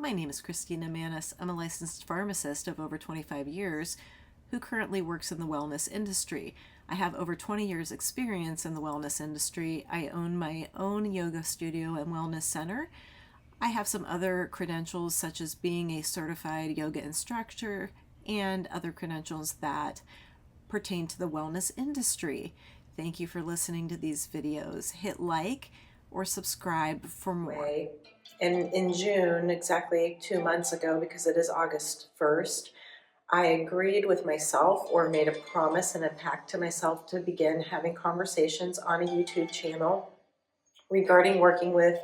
My name is Christina Manis. I'm a licensed pharmacist of over 25 years who currently works in the wellness industry. I have over 20 years experience in the wellness industry. I own my own yoga studio and wellness center. I have some other credentials such as being a certified yoga instructor and other credentials that pertain to the wellness industry. Thank you for listening to these videos. Hit like or subscribe for more. And in June, exactly 2 months ago, because it is August 1st, I agreed with myself or made a promise and a pact to myself to begin having conversations on a YouTube channel regarding working with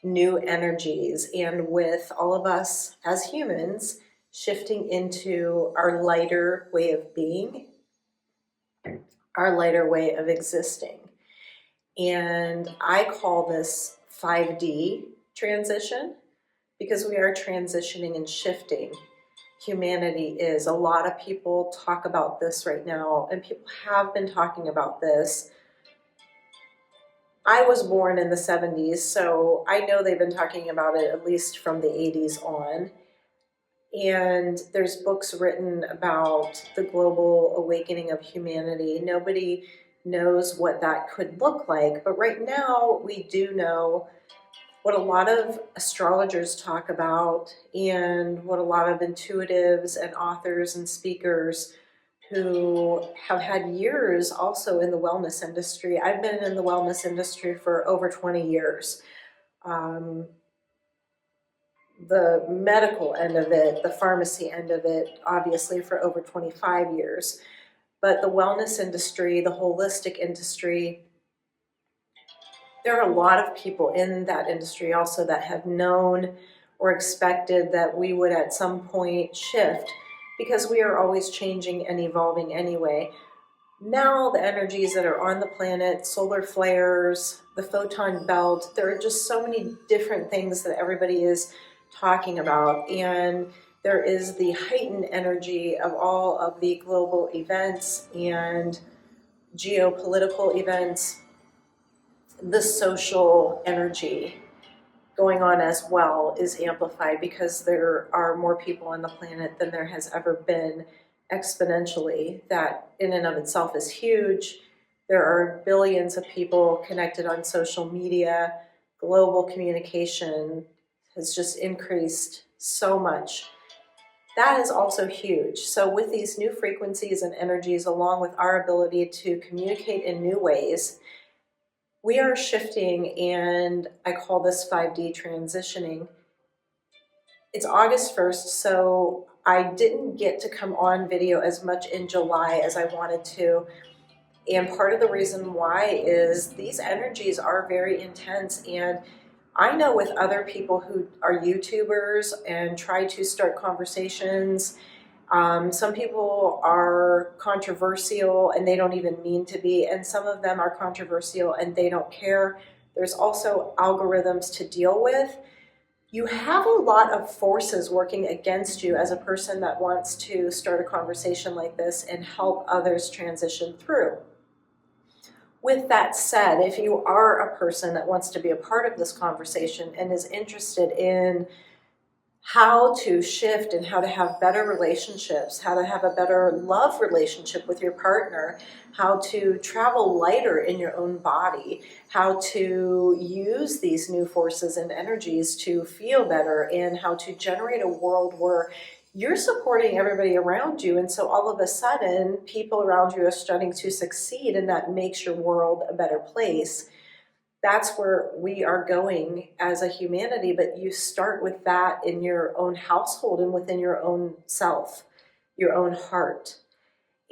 new energies and with all of us as humans shifting into our lighter way of being, our lighter way of existing. And I call this 5D transition because we are transitioning and shifting. Humanity is. A lot of people talk about this right now, and people have been talking about this. I was born in the 70s, so I know they've been talking about it at least from the 80s on. And there's books written about the global awakening of humanity. Nobody knows what that could look like, but right now we do know what a lot of astrologers talk about and what a lot of intuitives and authors and speakers who have had years also in the wellness industry. I've been in the wellness industry for over 20 years. The medical end of it, the pharmacy end of it, obviously for over 25 years. But the wellness industry, the holistic industry, there are a lot of people in that industry also that have known or expected that we would at some point shift because we are always changing and evolving anyway. Now the energies that are on the planet, solar flares, the photon belt, there are just so many different things that everybody is talking about. And there is the heightened energy of all of the global events and geopolitical events, the social energy going on as well is amplified because there are more people on the planet than there has ever been exponentially. That in and of itself is huge. There are billions of people connected on social media. Global communication has just increased so much. That is also huge. So with these new frequencies and energies, along with our ability to communicate in new ways, we are shifting, and I call this 5D transitioning. It's August 1st, so I didn't get to come on video as much in July as I wanted to. And part of the reason why is these energies are very intense. And I know with other people who are YouTubers and try to start conversations, some people are controversial and they don't even mean to be, and some of them are controversial and they don't care. There's also algorithms to deal with. You have a lot of forces working against you as a person that wants to start a conversation like this and help others transition through. With that said, if you are a person that wants to be a part of this conversation and is interested in how to shift and how to have better relationships, how to have a better love relationship with your partner, how to travel lighter in your own body, how to use these new forces and energies to feel better, and how to generate a world where you're supporting everybody around you. And so all of a sudden, people around you are starting to succeed, and that makes your world a better place. That's where we are going as a humanity, but you start with that in your own household and within your own self, your own heart.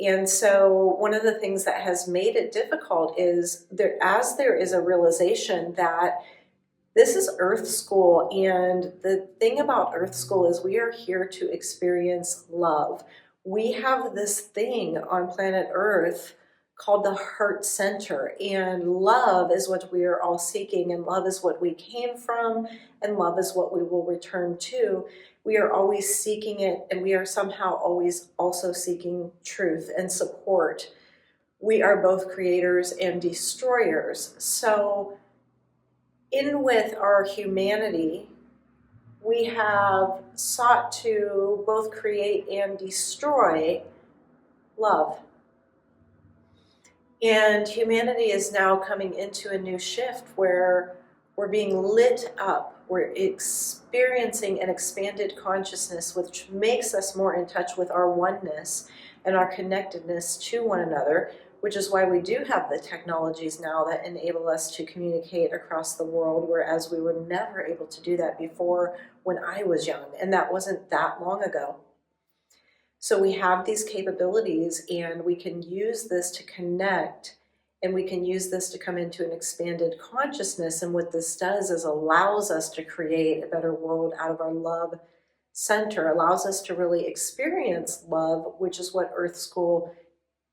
And so one of the things that has made it difficult is as there is a realization that this is Earth School, and the thing about Earth School is we are here to experience love. We have this thing on planet Earth called the heart center, and love is what we are all seeking, and love is what we came from, and love is what we will return to. We are always seeking it, and we are somehow always also seeking truth and support. We are both creators and destroyers. So in with our humanity, we have sought to both create and destroy love. And humanity is now coming into a new shift where we're being lit up. We're experiencing an expanded consciousness, which makes us more in touch with our oneness and our connectedness to one another, which is why we do have the technologies now that enable us to communicate across the world, whereas we were never able to do that before when I was young, and that wasn't that long ago. So we have these capabilities, and we can use this to connect, and we can use this to come into an expanded consciousness. And what this does is allows us to create a better world out of our love center, allows us to really experience love, which is what Earth School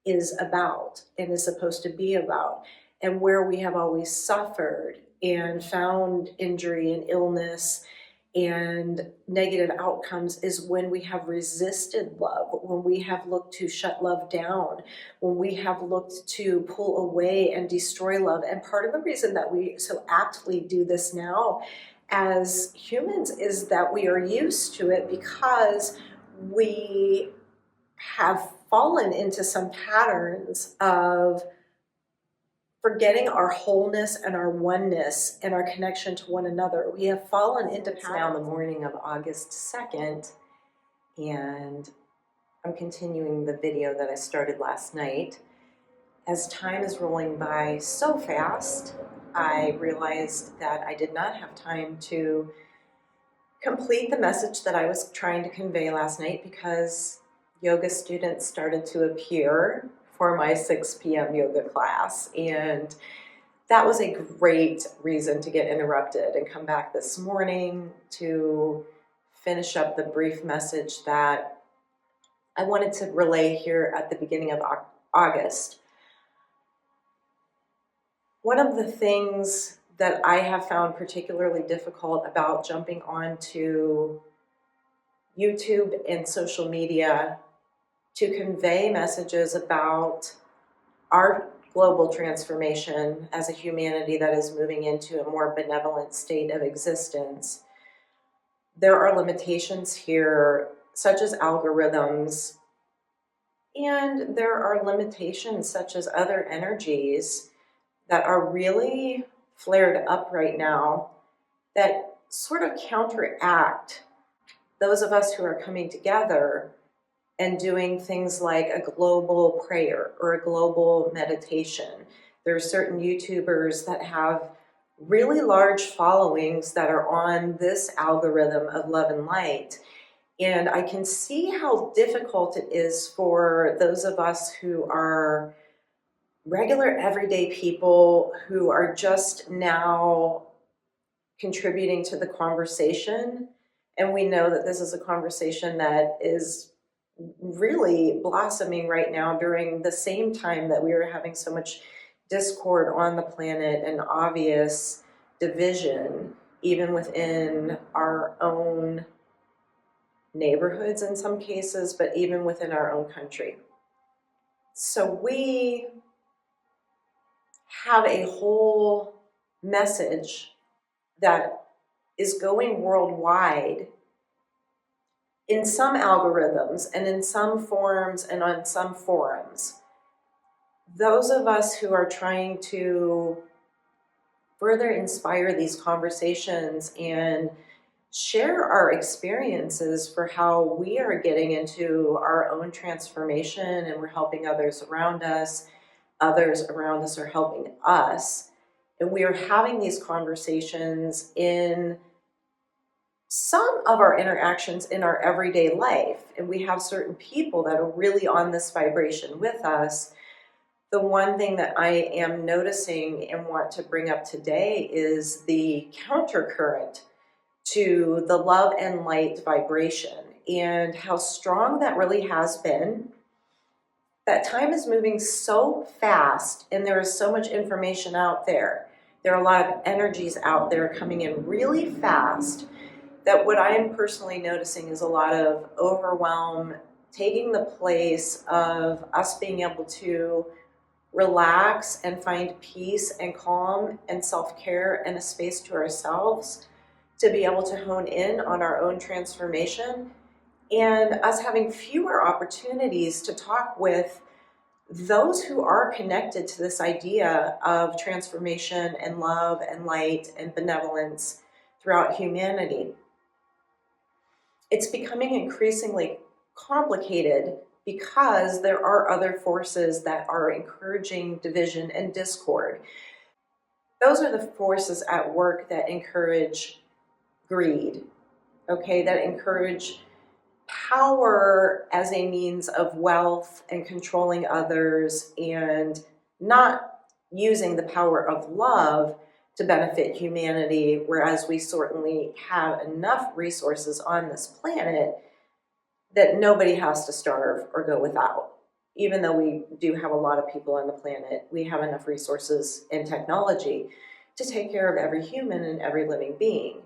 is about and is supposed to be about. And where we have always suffered and found injury and illness and negative outcomes is when we have resisted love, when we have looked to shut love down, when we have looked to pull away and destroy love. And part of the reason that we so aptly do this now as humans is that we are used to it because we have fallen into some patterns of forgetting our wholeness and our oneness and our connection to one another. We have fallen into patterns. It's now the morning of August 2nd, and I'm continuing the video that I started last night. As time is rolling by so fast, I realized that I did not have time to complete the message that I was trying to convey last night because yoga students started to appear for my 6 p.m. yoga class, and that was a great reason to get interrupted and come back this morning to finish up the brief message that I wanted to relay here at the beginning of August. One of the things that I have found particularly difficult about jumping onto YouTube and social media to convey messages about our global transformation as a humanity that is moving into a more benevolent state of existence. There are limitations here, such as algorithms, and there are limitations such as other energies that are really flared up right now that sort of counteract those of us who are coming together and doing things like a global prayer or a global meditation. There are certain YouTubers that have really large followings that are on this algorithm of love and light. And I can see how difficult it is for those of us who are regular everyday people who are just now contributing to the conversation. And we know that this is a conversation that is really blossoming right now during the same time that we are having so much discord on the planet and obvious division, even within our own neighborhoods in some cases, but even within our own country. So we have a whole message that is going worldwide in some algorithms and in some forms and on some forums. Those of us who are trying to further inspire these conversations and share our experiences for how we are getting into our own transformation, and we're helping others around us are helping us, and we are having these conversations in some of our interactions in our everyday life, and we have certain people that are really on this vibration with us. The one thing that I am noticing and want to bring up today is the countercurrent to the love and light vibration and how strong that really has been. That time is moving so fast and there is so much information out there. There are a lot of energies out there coming in really fast, that what I am personally noticing is a lot of overwhelm taking the place of us being able to relax and find peace and calm and self-care and a space to ourselves to be able to hone in on our own transformation, and us having fewer opportunities to talk with those who are connected to this idea of transformation and love and light and benevolence throughout humanity. It's becoming increasingly complicated because there are other forces that are encouraging division and discord. Those are the forces at work that encourage greed, okay, that encourage power as a means of wealth and controlling others, and not using the power of love to benefit humanity, whereas we certainly have enough resources on this planet that nobody has to starve or go without. Even though we do have a lot of people on the planet, we have enough resources and technology to take care of every human and every living being.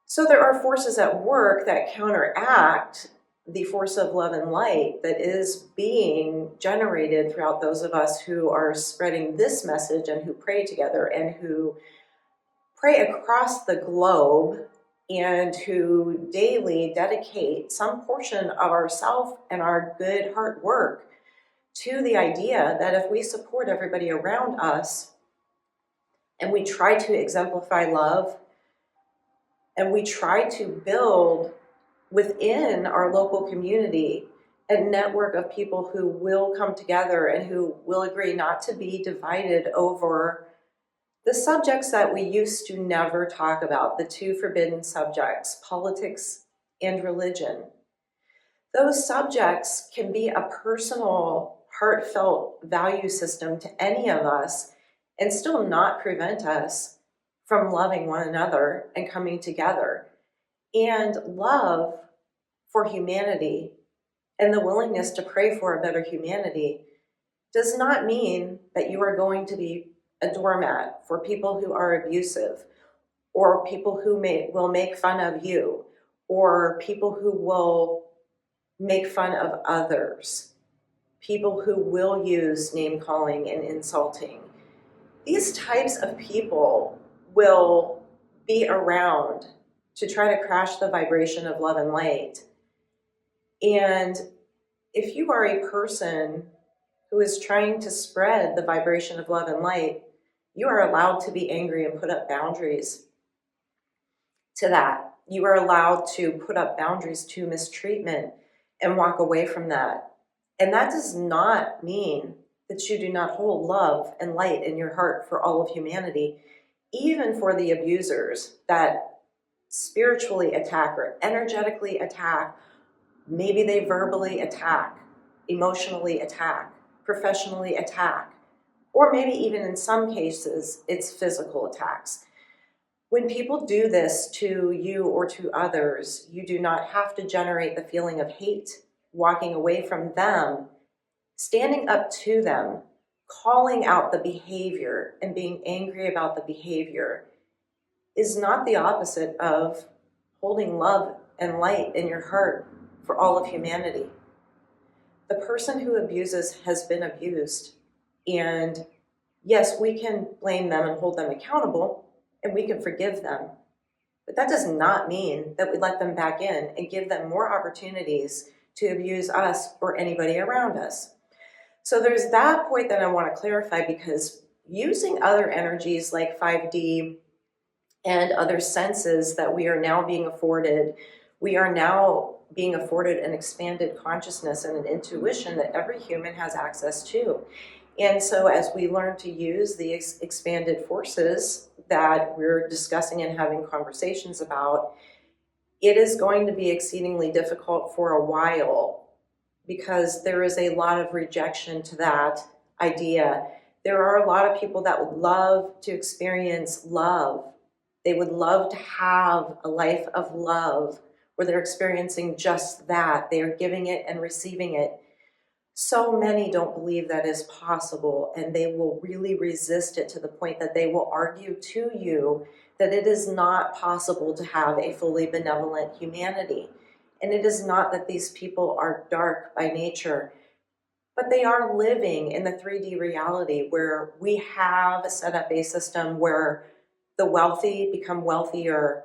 So there are forces at work that counteract the force of love and light that is being generated throughout those of us who are spreading this message and who pray together and who pray across the globe and who daily dedicate some portion of ourself and our good heart work to the idea that if we support everybody around us and we try to exemplify love and we try to build within our local community a network of people who will come together and who will agree not to be divided over the subjects that we used to never talk about, the two forbidden subjects, politics and religion. Those subjects can be a personal, heartfelt value system to any of us and still not prevent us from loving one another and coming together. And love for humanity and the willingness to pray for a better humanity does not mean that you are going to be a doormat for people who are abusive, or people who will make fun of you, or people who will make fun of others, people who will use name calling and insulting. These types of people will be around to try to crash the vibration of love and light. And if you are a person who is trying to spread the vibration of love and light, you are allowed to be angry and put up boundaries to that. You are allowed to put up boundaries to mistreatment and walk away from that. And that does not mean that you do not hold love and light in your heart for all of humanity, even for the abusers that spiritually attack or energetically attack. Maybe they verbally attack, emotionally attack, professionally attack, or maybe even in some cases, it's physical attacks. When people do this to you or to others, you do not have to generate the feeling of hate, walking away from them, standing up to them, calling out the behavior and being angry about the behavior is not the opposite of holding love and light in your heart for all of humanity. The person who abuses has been abused. And yes, we can blame them and hold them accountable, and we can forgive them. But that does not mean that we let them back in and give them more opportunities to abuse us or anybody around us. So there's that point that I want to clarify, because using other energies like 5D and other senses that we are now being afforded, we are now being afforded an expanded consciousness and an intuition that every human has access to. And so as we learn to use the expanded forces that we're discussing and having conversations about, it is going to be exceedingly difficult for a while, because there is a lot of rejection to that idea. There are a lot of people that would love to experience love. They would love to have a life of love where they're experiencing just that. They are giving it and receiving it. So many don't believe that is possible, and they will really resist it to the point that they will argue to you that it is not possible to have a fully benevolent humanity. And it is not that these people are dark by nature, but they are living in the 3D reality where we have set up a system where the wealthy become wealthier,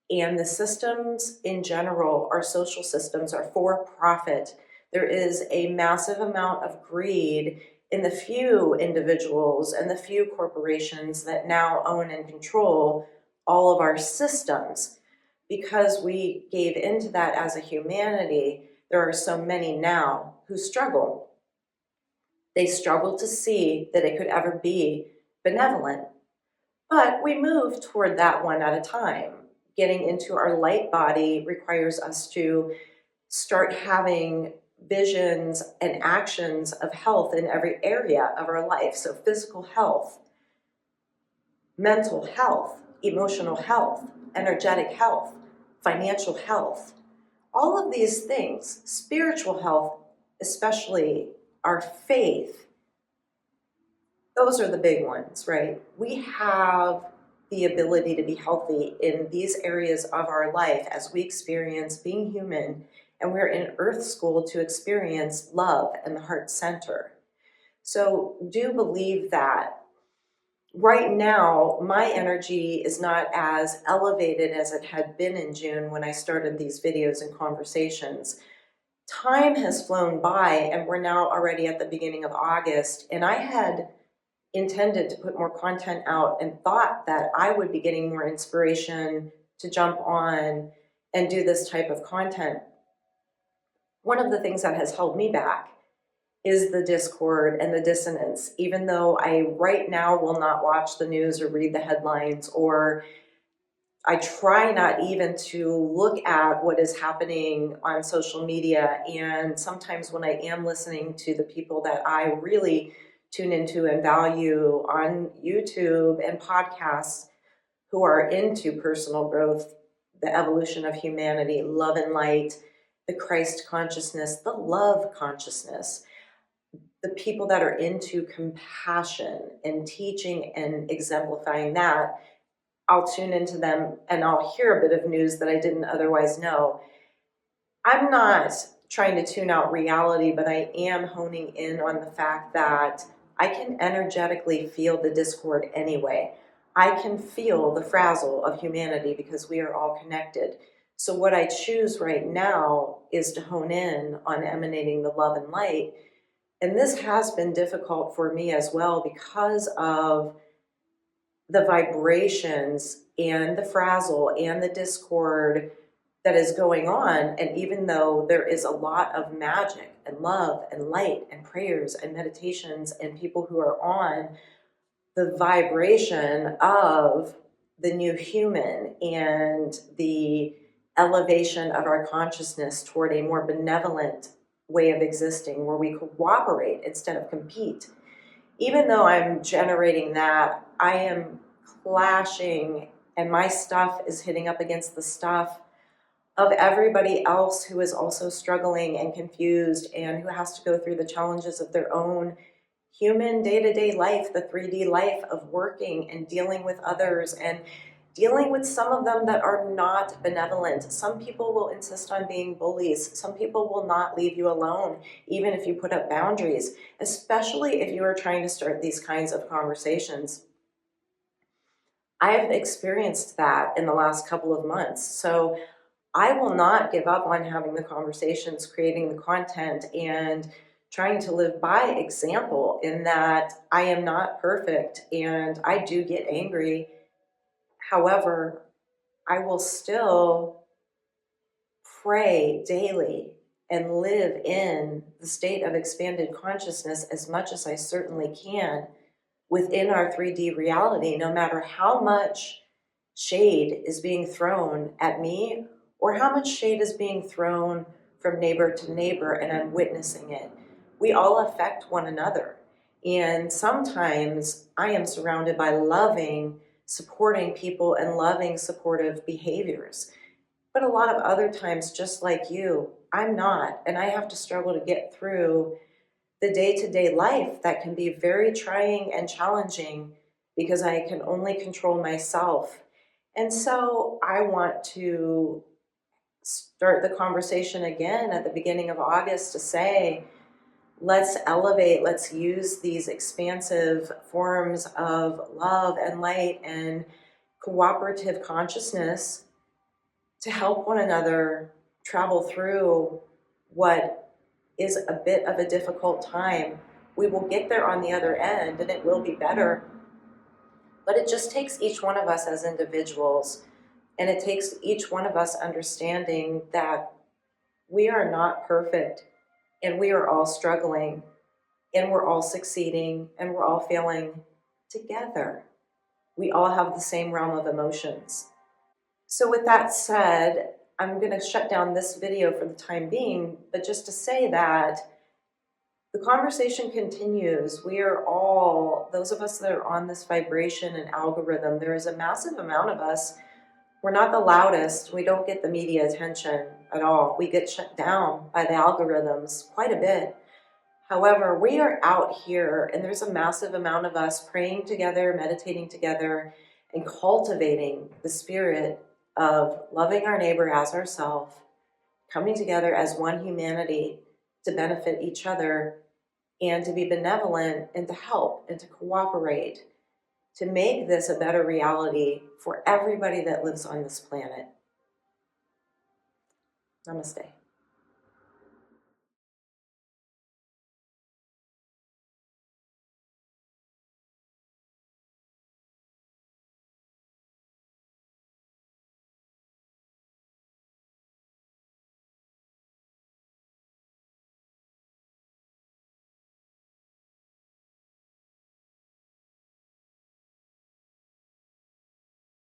and the systems in general, our social systems, are for profit. There is a massive amount of greed in the few individuals and the few corporations that now own and control all of our systems. Because we gave into that as a humanity, there are so many now who struggle. They struggle to see that it could ever be benevolent. But we move toward that one at a time. Getting into our light body requires us to start having visions and actions of health in every area of our life. So physical health, mental health, emotional health, energetic health, financial health, all of these things, spiritual health, especially our faith, those are the big ones, right? We have the ability to be healthy in these areas of our life as we experience being human, and we're in Earth School to experience love and the heart center. So do believe that. Right now, my energy is not as elevated as it had been in June when I started these videos and conversations. Time has flown by, and we're now already at the beginning of August, and I had intended to put more content out and thought that I would be getting more inspiration to jump on and do this type of content. One of the things that has held me back is the discord and the dissonance. Even though I right now will not watch the news or read the headlines, or I try not even to look at what is happening on social media. And sometimes when I am listening to the people that I really tune into and value on YouTube and podcasts who are into personal growth, the evolution of humanity, love and light, the Christ consciousness, the love consciousness, the people that are into compassion and teaching and exemplifying that, I'll tune into them and I'll hear a bit of news that I didn't otherwise know. I'm not trying to tune out reality, but I am honing in on the fact that I can energetically feel the discord anyway. I can feel the frazzle of humanity because we are all connected. So what I choose right now is to hone in on emanating the love and light. And this has been difficult for me as well because of the vibrations and the frazzle and the discord that is going on. And even though there is a lot of magic and love and light and prayers and meditations and people who are on the vibration of the new human and the elevation of our consciousness toward a more benevolent way of existing where we cooperate instead of compete. Even though I'm generating that, I am clashing and my stuff is hitting up against the stuff of everybody else who is also struggling and confused and who has to go through the challenges of their own human day-to-day life, the 3D life of working and dealing with others and dealing with some of them that are not benevolent. Some people will insist on being bullies. Some people will not leave you alone, even if you put up boundaries, especially if you are trying to start these kinds of conversations. I have experienced that in the last couple of months. So I will not give up on having the conversations, creating the content, and trying to live by example in that I am not perfect and I do get angry. However, I will still pray daily and live in the state of expanded consciousness as much as I certainly can within our 3D reality, no matter how much shade is being thrown at me or how much shade is being thrown from neighbor to neighbor and I'm witnessing it. We all affect one another. And sometimes I am surrounded by loving, supporting people and loving, supportive behaviors. But a lot of other times, just like you, I'm not. And I have to struggle to get through the day-to-day life that can be very trying and challenging because I can only control myself. And so I want to start the conversation again at the beginning of August to say, let's elevate, let's use these expansive forms of love and light and cooperative consciousness to help one another travel through what is a bit of a difficult time. We will get there on the other end and it will be better. But it just takes each one of us as individuals, and it takes each one of us understanding that we are not perfect and we are all struggling and we're all succeeding and we're all failing together. We all have the same realm of emotions. So with that said, I'm going to shut down this video for the time being, but just to say that the conversation continues. We are all, those of us that are on this vibration and algorithm, there is a massive amount of us. We're not the loudest. We don't get the media attention at all. We get shut down by the algorithms quite a bit. However, we are out here and there's a massive amount of us praying together, meditating together, and cultivating the spirit of loving our neighbor as ourselves, coming together as one humanity to benefit each other and to be benevolent and to help and to cooperate to make this a better reality for everybody that lives on this planet. Namaste.